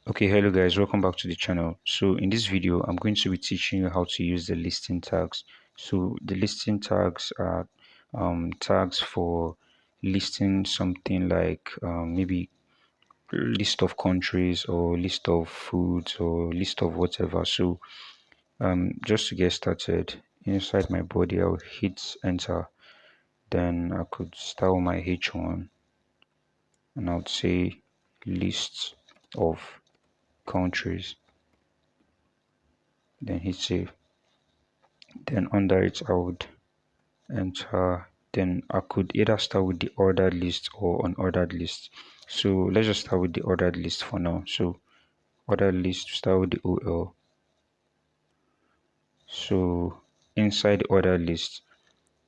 Okay, hello guys, welcome back to the channel. So in this video, I'm going to be teaching you how to use the listing tags. So the listing tags are tags for listing something like maybe list of countries or list of foods or list of whatever. So just to get started, inside my body, I'll hit enter. Then I could start with my H1 and I would say list of countries. Then hit save. Then under it I would enter, then I could either start with the ordered list or unordered list. So let's just start with the ordered list for now. So ordered list, start with the OL. So inside the ordered list,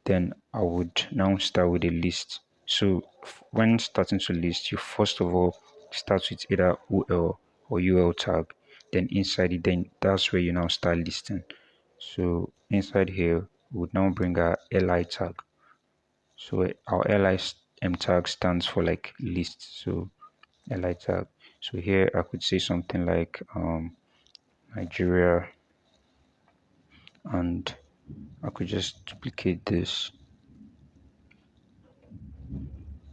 then I would now start with a list. So when starting to list, you first of all start with either OL or UL tag. Then inside it, then that's where you now start listing. So inside here, we would now bring our li tag. So our li tag stands for like list. So li tag. So here I could say something like Nigeria, and I could just duplicate this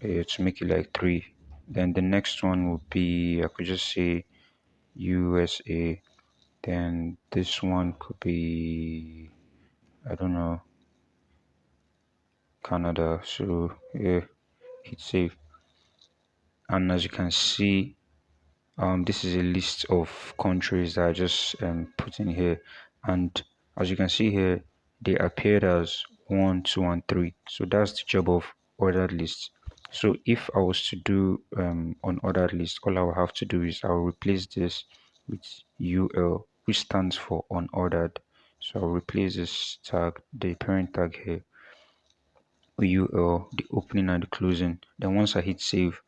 to make it like 3. Then the next one would be, I could just say USA. Then this one could be, I don't know, Canada. So yeah, hit save. And as you can see, this is a list of countries that I just put in here, and as you can see here, they appeared as 1, 2, and 3. So that's the job of ordered lists. So if I was to do unordered list, all I will have to do is I will replace this with UL, which stands for unordered. So I'll replace this tag, the parent tag here, UL, the opening and the closing. Then once I hit save,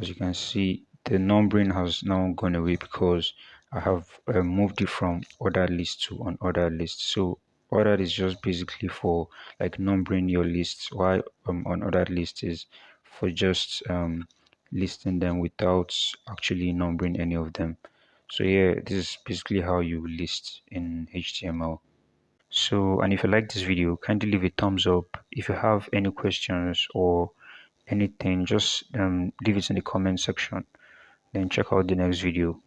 as you can see, the numbering has now gone away because I have moved it from ordered list to unordered list. So ordered is just basically for like numbering your lists, while unordered list is for just listing them without actually numbering any of them. So yeah, this is basically how you list in HTML. So, and if you like this video, kindly leave a thumbs up. If you have any questions or anything, just leave it in the comment section. Then check out the next video.